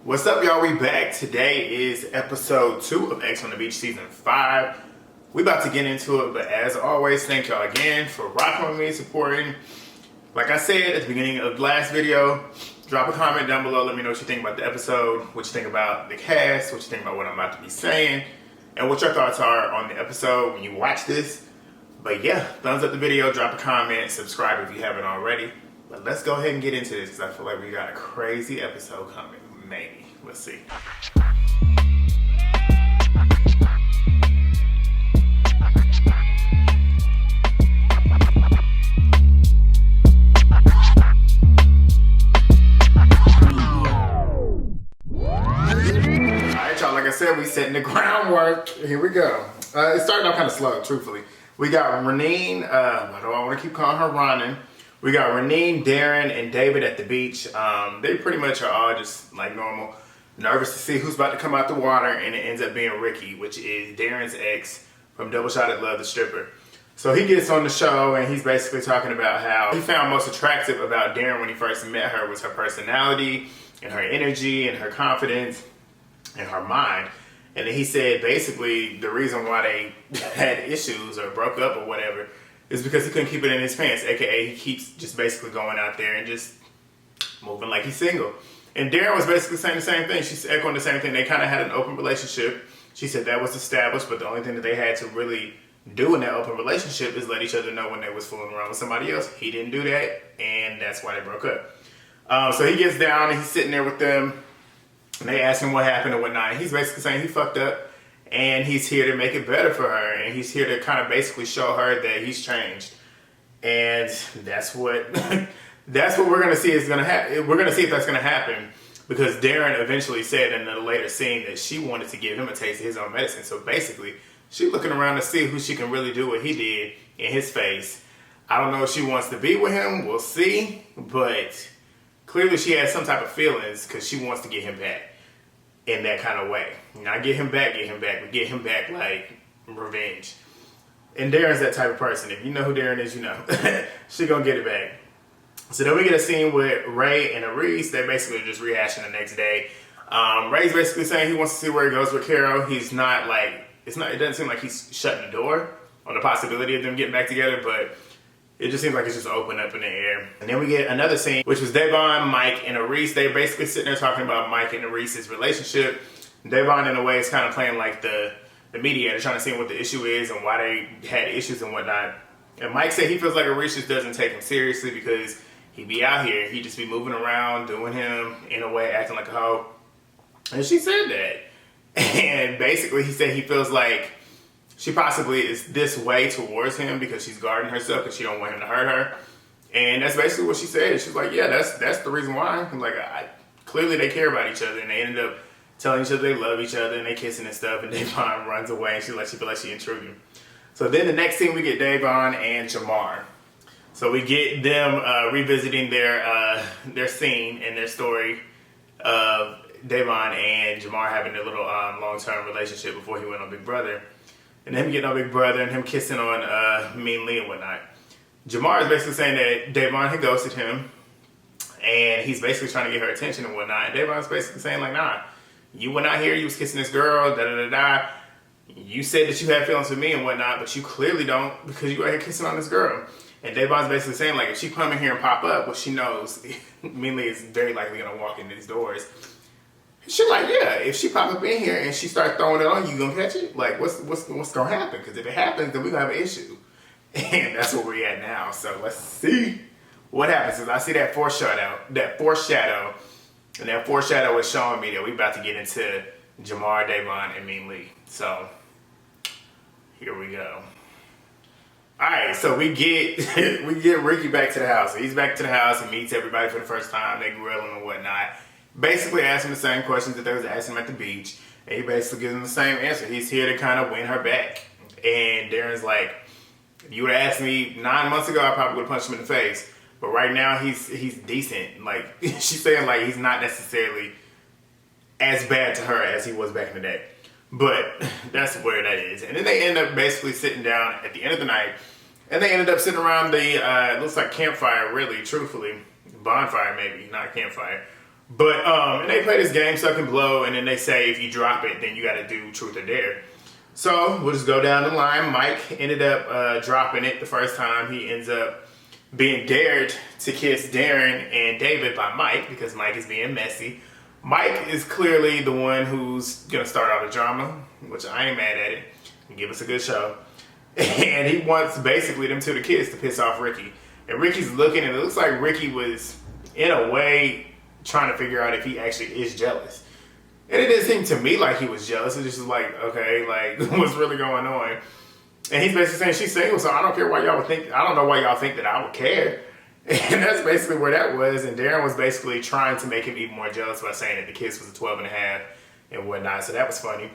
What's up, y'all? We back. Today is episode 2 of X on the Beach season 5. We about to get into it, but as always, thank y'all again for rocking with me, supporting. Like I said at the beginning of the last video, drop a comment down below. Let me know what you think about the episode, what you think about the cast, what you think about what I'm about to be saying, and what your thoughts are on the episode when you watch this. But yeah, thumbs up the video, drop a comment, subscribe if you haven't already. But let's go ahead and get into this because I feel like we got a crazy episode coming. Maybe. Let's see. Alright, y'all, like I said, we setting the groundwork. Here we go. It started out kind of slow, truthfully. We got Ranin, what do I want to keep calling her? Ranin. We got Ranin, Derynn, and David at the beach. They pretty much are all just like normal, nervous to see who's about to come out the water, and it ends up being Ricky, which is Derynn's ex from Double Shotted Love, the stripper. So he gets on the show, and he's basically talking about how he found most attractive about Derynn when he first met her was her personality, and her energy, and her confidence, and her mind. And then he said basically the reason why they had issues or broke up or whatever is because he couldn't keep it in his pants, aka he keeps just basically going out there and just moving like he's single. And Derynn was basically saying the same thing. She's echoing the same thing. They kind of had an open relationship. She said that was established, but the only thing that they had to really do in that open relationship is let each other know when they was fooling around with somebody else. He didn't do that, and that's why they broke up. So he gets down and he's sitting there with them, and they ask him what happened and whatnot. And he's basically saying he fucked up, and he's here to make it better for her, and he's here to kind of basically show her that he's changed. And that's what that's what we're gonna see is gonna happen. We're gonna see if that's gonna happen, because Derynn eventually said in a later scene that she wanted to give him a taste of his own medicine. So basically, she's looking around to see who she can really do what he did in his face. I don't know if she wants to be with him. We'll see, but clearly she has some type of feelings because she wants to get him back in that kind of way. Not get him back, but get him back like revenge. And Derynn's that type of person. If you know who Derynn is, you know. She gonna get it back. So then we get a scene with Ray and Arisce. They basically just rehashing the next day. Ray's basically saying he wants to see where he goes with Caro. He's not like, it doesn't seem like he's shutting the door on the possibility of them getting back together, but it just seems like it's just open up in the air. And then we get another scene, which was Devon, Mike, and Arisce. They're basically sitting there talking about Mike and Arisce's relationship. Devon, in a way, is kind of playing like the mediator, trying to see what the issue is and why they had issues and whatnot. And Mike said he feels like Arisce just doesn't take him seriously because he be out here, he just be moving around, doing him in a way, acting like a hoe. And she said that. And basically he said he feels like she possibly is this way towards him because she's guarding herself because she don't want him to hurt her. And that's basically what she said. She's like, yeah, that's the reason why. Like, clearly they care about each other, and they ended up telling each other they love each other, and they kissing and stuff, and Devon runs away, and she feel like she intruding. So then the next scene we get Devon and Jamar. So we get them revisiting their scene and their story of Devon and Jamar having their little long-term relationship before he went on Big Brother. And him getting on Big Brother and him kissing on Minh-Ly and whatnot. Jamar is basically saying that Devon had ghosted him, and he's basically trying to get her attention and whatnot. And Devon's basically saying like, nah, you went out here, you was kissing this girl, da-da-da-da. You said that you had feelings for me and whatnot, but you clearly don't because you out here kissing on this girl. And Devon's basically saying, like, if she come in here and pop up, well, she knows Minh-Ly is very likely going to walk in these doors. She's like, yeah, if she pop up in here and she start throwing it on you, going to catch it? Like, what's going to happen? Because if it happens, then we're going to have an issue. And that's where we're at now. So let's see what happens. Because I see that foreshadow. And that foreshadow is showing me that we're about to get into Jamar, Devon, and Minh-Ly. So here we go. Alright, so we get Ricky back to the house. So he's back to the house and meets everybody for the first time. They grill him and whatnot. Basically asking the same questions that they was asking him at the beach. And he basically gives them the same answer. He's here to kind of win her back. And Derynn's like, if you would have asked me 9 months ago, I probably would have punched him in the face. But right now, he's decent. Like, she's saying like he's not necessarily as bad to her as he was back in the day. But that's where that is. And then they end up basically sitting down at the end of the night. And they ended up sitting around the, looks like campfire, really, truthfully. Bonfire, maybe, not campfire. But, and they play this game, suck and blow, and then they say if you drop it, then you got to do truth or dare. So we'll just go down the line. Mike ended up dropping it the first time. He ends up being dared to kiss Derynn and David by Mike because Mike is being messy. Mike is clearly the one who's going to start all the drama, which I ain't mad at it. Give us a good show. And he wants basically them two to kiss to piss off Ricky. And Ricky's looking, and it looks like Ricky was, in a way, trying to figure out if he actually is jealous. And it didn't seem to me like he was jealous. It just was like, okay, like, what's really going on? And he's basically saying she's single, so I don't care why y'all would think, I don't know why y'all think that I would care. And that's basically where that was. And Derynn was basically trying to make him even more jealous by saying that the kiss was a 12 and a half and whatnot. So that was funny.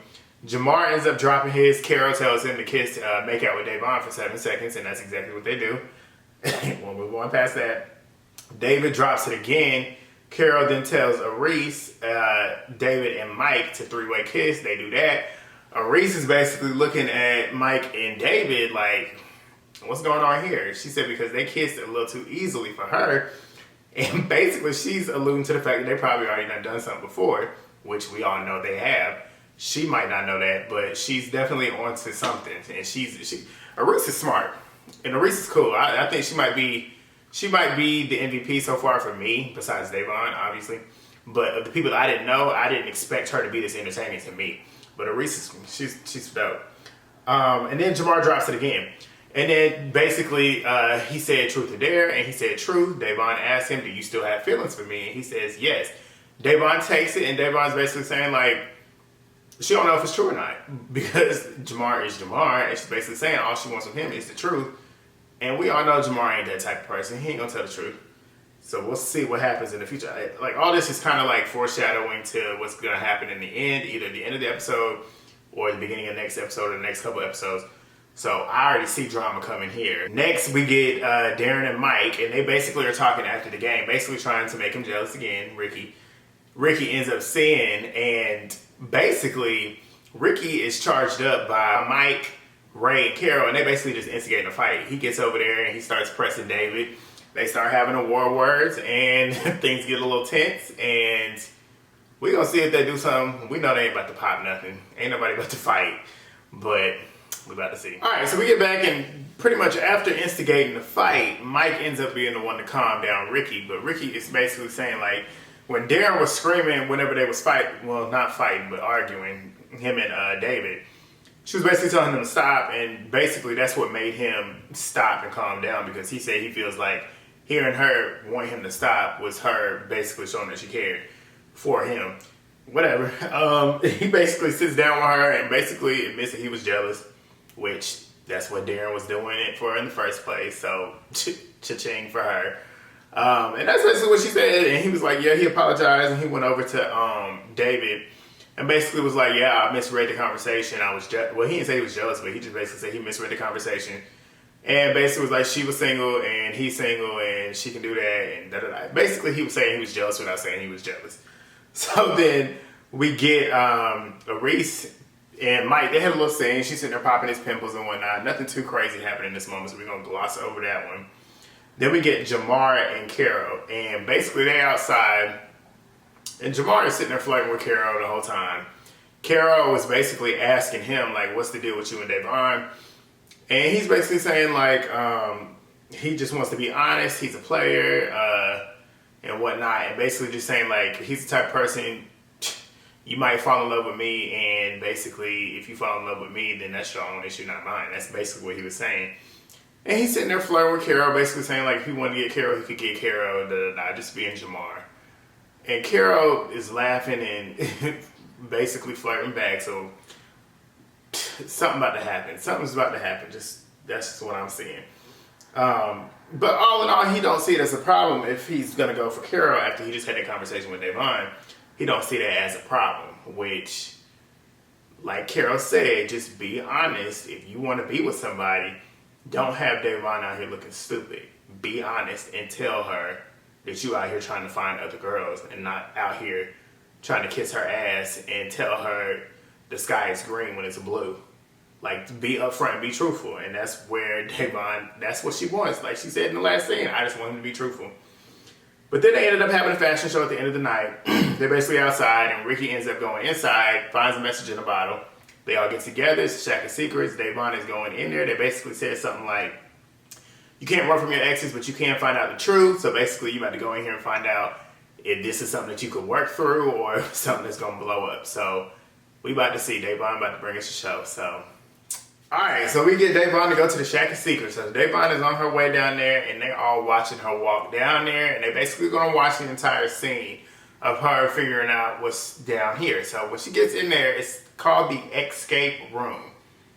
Jamar ends up dropping his. Caro tells him to kiss, make out with Devon for 7 seconds, and that's exactly what they do. We'll move on past that. David drops it again. Caro then tells Arisce, David, and Mike to three-way kiss. They do that. Arisce is basically looking at Mike and David like, what's going on here? She said because they kissed a little too easily for her. And basically she's alluding to the fact that they probably already done something before, which we all know they have. She might not know that, but she's definitely onto something. And Arisce is smart. And Arisce is cool. I think she might be the MVP so far for me, besides Devon, obviously. But of the people that I didn't know, I didn't expect her to be this entertaining to me. But Arisce, she's dope. And then Jamar drops it again. And then basically he said truth or dare, and he said truth. Devon asked him, do you still have feelings for me? And he says yes. Devon takes it, and Devon's basically saying like, she don't know if it's true or not. Because Jamar is Jamar, and she's basically saying all she wants from him is the truth. And we all know Jamar ain't that type of person. He ain't gonna tell the truth. So we'll see what happens in the future. Like, all this is kind of like foreshadowing to what's gonna happen in the end, either the end of the episode or the beginning of the next episode or the next couple episodes. So I already see drama coming here. Next, we get Derynn and Mike, and they basically are talking after the game, basically trying to make him jealous again, Ricky. Ricky ends up seeing, and basically, Ricky is charged up by Mike, Ray, and Caro, and they basically just instigating a fight. He gets over there and he starts pressing David. They start having a war of words, and things get a little tense, and we're gonna see if they do something. We know they ain't about to pop nothing. Ain't nobody about to fight, but we're about to see. Alright, so we get back, and pretty much after instigating the fight, Mike ends up being the one to calm down Ricky, but Ricky is basically saying like, when Derynn was screaming whenever they was fighting, well, not fighting, but arguing, him and David, she was basically telling him to stop, and basically that's what made him stop and calm down, because he said he feels like hearing her want him to stop was her basically showing that she cared for him. Whatever. He basically sits down with her and basically admits that he was jealous, which that's what Derynn was doing it for in the first place, so cha-ching for her. And that's basically what she said, and he was like, yeah, he apologized, and he went over to David and basically was like, yeah, I misread the conversation. Well, he didn't say he was jealous, but he just basically said he misread the conversation, and basically was like, she was single and he's single and she can do that, and da-da-da. Basically he was saying he was jealous without saying he was jealous. So then we get Arisce and Mike. They had a little scene. She's sitting there popping his pimples and whatnot. Nothing too crazy happened in this moment, so we're gonna gloss over that one. Then we get Jamar and Caro, and basically they outside, and Jamar is sitting there flirting with Caro the whole time. Caro was basically asking him, like, what's the deal with you and Devon? And he's basically saying, like, he just wants to be honest, he's a player, and whatnot, and basically just saying, like, he's the type of person, you might fall in love with me, and basically, if you fall in love with me, then that's your own issue, not mine. That's basically what he was saying. And he's sitting there flirting with Caro, basically saying, like, if he wanted to get Caro, he could get Caro, da-da-da, just being Jamar. And Caro is laughing and basically flirting back, so something about to happen. Something's about to happen. That's just what I'm seeing. But all in all, he don't see it as a problem if he's going to go for Caro after he just had that conversation with Devon. He don't see that as a problem, which, like Caro said, just be honest. If you want to be with somebody, don't have Devon out here looking stupid. Be honest and tell her that you out here trying to find other girls and not out here trying to kiss her ass and tell her the sky is green when it's blue. Like, be upfront and be truthful. And that's where Devon, that's what she wants. Like she said in the last scene, I just want him to be truthful. But then they ended up having a fashion show at the end of the night. They're basically outside, and Ricky ends up going inside, finds a message in a bottle. They all get together. It's a shack of secrets. Devon is going in there. They basically said something like, you can't run from your exes, but you can find out the truth. So basically, you about to go in here and find out if this is something that you could work through or something that's going to blow up. So we about to see. Devon about to bring us a show. So, all right. So we get Devon to go to the shack of secrets. So Devon is on her way down there, and they all watching her walk down there. And they basically going to watch the entire scene of her figuring out what's down here. So when she gets in there, it's called the escape room.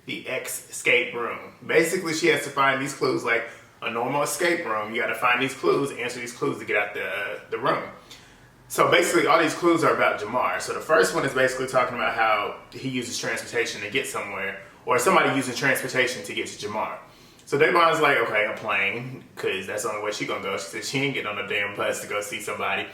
The escape room. Basically, she has to find these clues like a normal escape room. You got to find these clues, answer these clues to get out the room. So basically, all these clues are about Jamar. So the first one is basically talking about how he uses transportation to get somewhere, or somebody using transportation to get to Jamar. So Devon's like, okay, a plane, because that's the only way she's going to go. She said she ain't getting on a damn bus to go see somebody.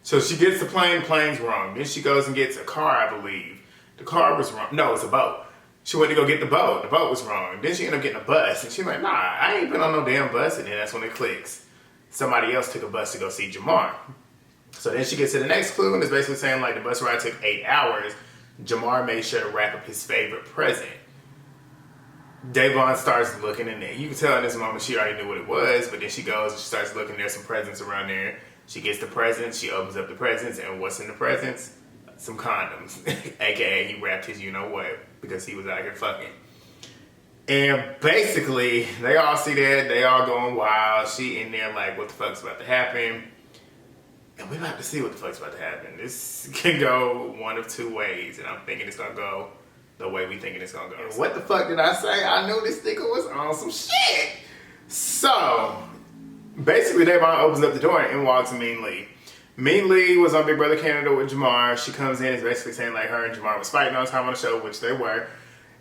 So she gets the plane, plane's wrong. Then she goes and gets a car, I believe. The car was wrong. No, it's a boat. She went to go get the boat was wrong. Then she ended up getting a bus, and she's like, nah, I ain't been on no damn bus. And then that's when it clicks. Somebody else took a bus to go see Jamar. So then she gets to the next clue, and it's basically saying like the bus ride took 8 hours. Jamar made sure to wrap up his favorite present. Devon starts looking in there. You can tell in this moment she already knew what it was, but then she goes and she starts looking. There's some presents around there. She gets the presents, she opens up the presents, and what's in the presents? Some condoms. AKA he wrapped his you-know-what because he was out here fucking. And basically, they all see that, they all going wild. She in there like, what the fuck's about to happen? And we about to see what the fuck's about to happen. This can go one of two ways, and I'm thinking it's gonna go the way we thinking it's gonna go. And what the fuck did I say? I knew this nigga was on some shit. So basically, Devon opens up the door and in walks Minh-Ly. Minh-Ly was on Big Brother Canada with Jamar. She comes in and is basically saying like her and Jamar was fighting all the time on the show, which they were.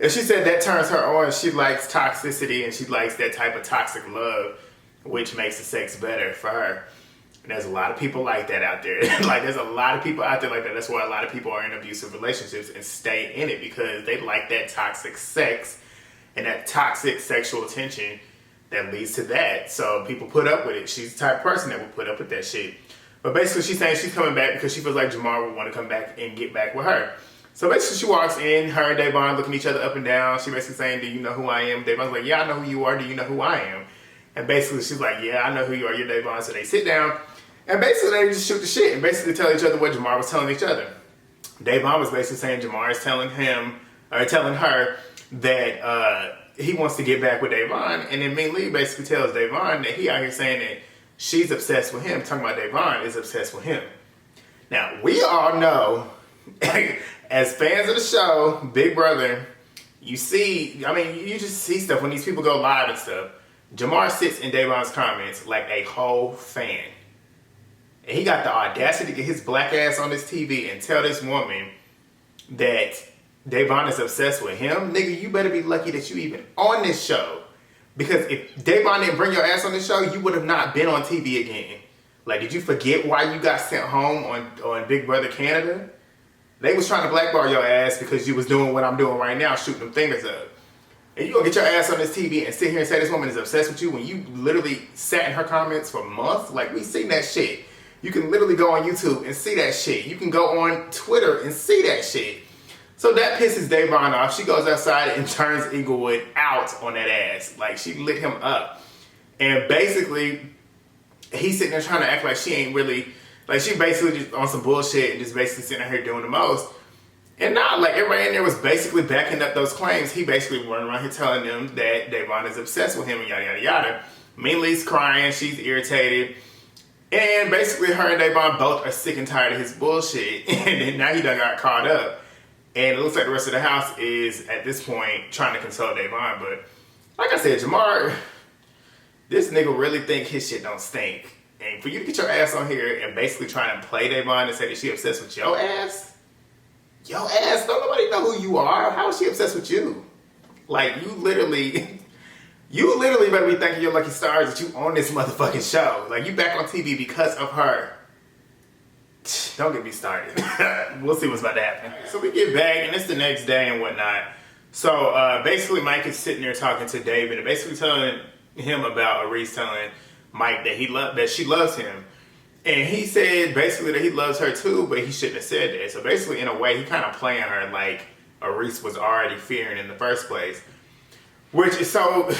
And she said that turns her on. She likes toxicity and she likes that type of toxic love, which makes the sex better for her. And there's a lot of people like that out there. Like there's a lot of people out there like that. That's why a lot of people are in abusive relationships and stay in it because they like that toxic sex and that toxic sexual tension that leads to that. So people put up with it. She's the type of person that would put up with that shit. But basically she's saying she's coming back because she feels like Jamar would want to come back and get back with her. So basically she walks in, her and Devon looking each other up and down. She basically saying, do you know who I am? Devon's like, yeah, I know who you are. Do you know who I am? And basically she's like, yeah, I know who you are. You're Devon. So they sit down and basically they just shoot the shit and basically tell each other what Jamar was telling each other. Devon was basically saying Jamar is telling him, or telling her that he wants to get back with Devon. And then Minh-Ly basically tells Devon that he out here saying that she's obsessed with him, talking about Devon is obsessed with him. Now, we all know, as fans of the show, Big Brother, you see, I mean, you just see stuff when these people go live and stuff. Jamar sits in Devon's comments like a whole fan. And he got the audacity to get his black ass on this TV and tell this woman that Devon is obsessed with him. Nigga, you better be lucky that you even on this show. Because if Devon didn't bring your ass on the show, you would have not been on TV again. Like, did you forget why you got sent home on Big Brother Canada? They was trying to blackball your ass because you was doing what I'm doing right now, shooting them fingers up. And you gonna get your ass on this TV and sit here and say this woman is obsessed with you when you literally sat in her comments for months? Like, we seen that shit. You can literally go on YouTube and see that shit. You can go on Twitter and see that shit. So that pisses Devon off. She goes outside and turns Inglewood out on that ass. Like, she lit him up. And basically, he's sitting there trying to act like she ain't really, like, she basically just on some bullshit and just basically sitting here doing the most. And now, like, everybody in there was basically backing up those claims. He basically running around here telling them that Devon is obsessed with him and yada, yada, yada. Minh-Ly's crying. She's irritated. And basically, her and Devon both are sick and tired of his bullshit. And then now he done got caught up. And it looks like the rest of the house is, at this point, trying to console Devon. But, like I said, Jamar, this nigga really think his shit don't stink. And for you to get your ass on here and basically try and play Devon and say that she obsessed with your ass? Your ass? Don't nobody know who you are. How is she obsessed with you? Like, you literally better be thanking your lucky stars that you on this motherfucking show. Like, you back on TV because of her. Don't get me started. We'll see what's about to happen. So we get back, and it's the next day and whatnot. So basically, Mike is sitting there talking to David and basically telling him about Arisce telling Mike that she loves him. And he said basically that he loves her too, but he shouldn't have said that. So basically, in a way, he kind of playing her like Arisce was already fearing in the first place. Which is so...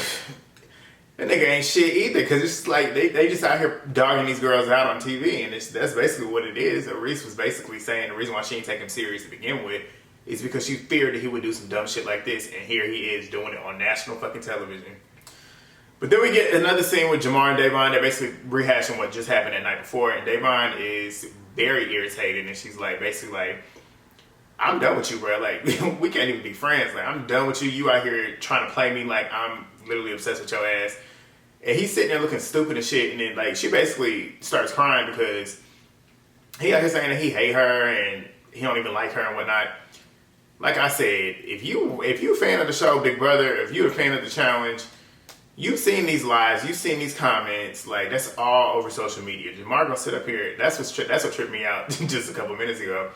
That nigga ain't shit either, because it's like they just out here dogging these girls out on TV, and that's basically what it is. Arisce was basically saying the reason why she didn't take him serious to begin with is because she feared that he would do some dumb shit like this, and here he is doing it on national fucking television. But then we get another scene with Jamar and Devon. They're basically rehashing what just happened the night before, and Devon is very irritated, and she's like, basically like, I'm done with you, bro. Like, we can't even be friends. Like, I'm done with you. You out here trying to play me like I'm literally obsessed with your ass. And he's sitting there looking stupid and shit, and then like she basically starts crying because he out here saying that he hate her and he don't even like her and whatnot. Like I said, if you a fan of the show Big Brother, if you're a fan of the challenge, you've seen these lives, you've seen these comments, like that's all over social media. Jamar gonna sit up here. That's what tripped me out just a couple minutes ago.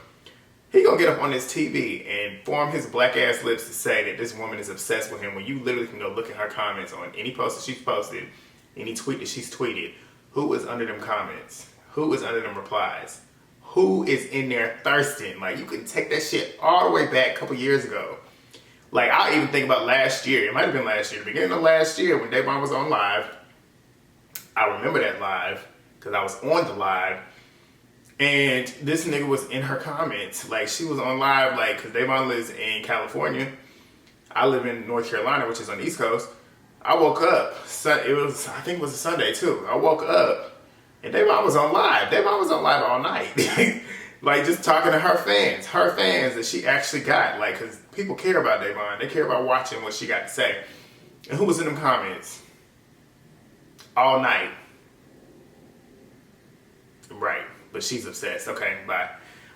He gonna get up on this TV and form his black ass lips to say that this woman is obsessed with him when you literally can go look at her comments on any post that she's posted, any tweet that she's tweeted. Who is under them comments? Who is under them replies? Who is in there thirsting? Like, you can take that shit all the way back a couple years ago. Like, I even think about last year. It might have been last year. The beginning of last year when Devon was on live. I remember that live because I was on the live. And this nigga was in her comments. Like, she was on live, like, because Devon lives in California. I live in North Carolina, which is on the East Coast. I woke up. I think it was a Sunday, too. I woke up, and Devon was on live. Devon was on live all night. Like, just talking to her fans that she actually got. Like, because people care about Devon. They care about watching what she got to say. And who was in them comments? All night. Right. But she's obsessed. Okay, bye.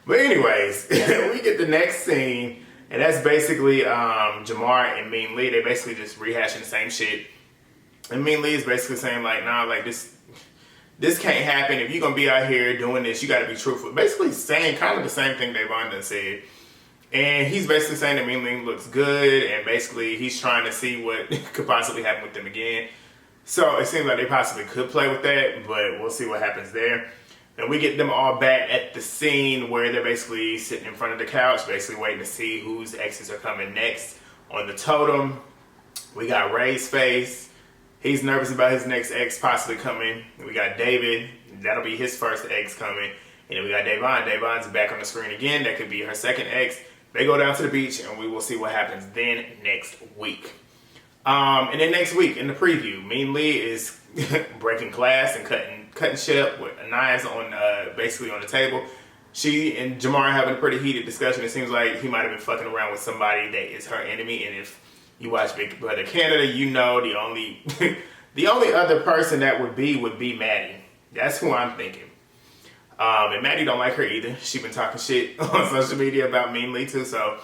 But anyways, we get the next scene, and that's basically Jamar and Minh-Ly. They basically just rehashing the same shit. And Minh-Ly is basically saying like, nah, like this can't happen. If you're gonna be out here doing this, you gotta be truthful. Basically saying kind of the same thing Devon done said. And he's basically saying that Minh-Ly looks good, and basically he's trying to see what could possibly happen with them again. So it seems like they possibly could play with that, but we'll see what happens there. And we get them all back at the scene where they're basically sitting in front of the couch, basically waiting to see whose exes are coming next on the totem. We got Ray's face. He's nervous about his next ex possibly coming. We got David. That'll be his first ex coming. And then we got Devon. Devon's back on the screen again. That could be her second ex. They go down to the beach, and we will see what happens then next week. And then next week in the preview, Minh-Ly is breaking glass and cutting shit up with knives on basically on the table. She and Jamar are having a pretty heated discussion. It seems like he might have been fucking around with somebody that is her enemy. And if you watch Big Brother Canada, you know the only the only other person that would be Maddie. That's who I'm thinking. And Maddie don't like her either. She been talking shit on social media about Minh-Ly too. So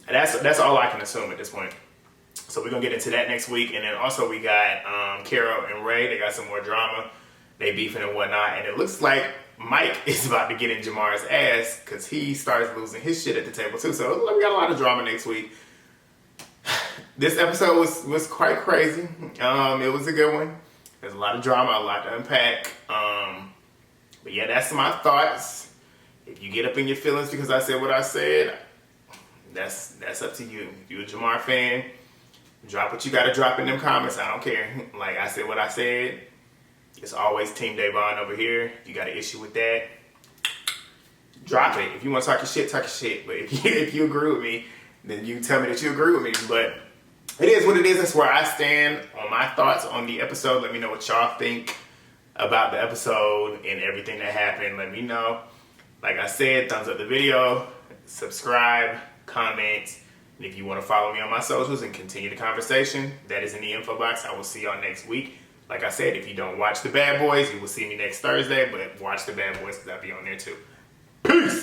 that's all I can assume at this point. So we're going to get into that next week. And then also we got Caro and Ray. They got some more drama. They beefing and whatnot. And it looks like Mike is about to get in Jamar's ass because he starts losing his shit at the table too. So we got a lot of drama next week. This episode was quite crazy. It was a good one. There's a lot of drama, a lot to unpack. But yeah, that's my thoughts. If you get up in your feelings because I said what I said, that's up to you. If you're a Jamar fan, drop what you gotta drop in them comments. I don't care. Like I said what I said. It's always Team Devon over here. If you got an issue with that, drop it. If you want to talk your shit, talk your shit. But if you agree with me, then you tell me that you agree with me. But it is what it is. That's where I stand on my thoughts on the episode. Let me know what y'all think about the episode and everything that happened. Let me know. Like I said, thumbs up the video, subscribe, comment. And if you want to follow me on my socials and continue the conversation, that is in the info box. I will see y'all next week. Like I said, if you don't watch The Bad Boys, you will see me next Thursday, but watch The Bad Boys because I'll be on there too. Peace!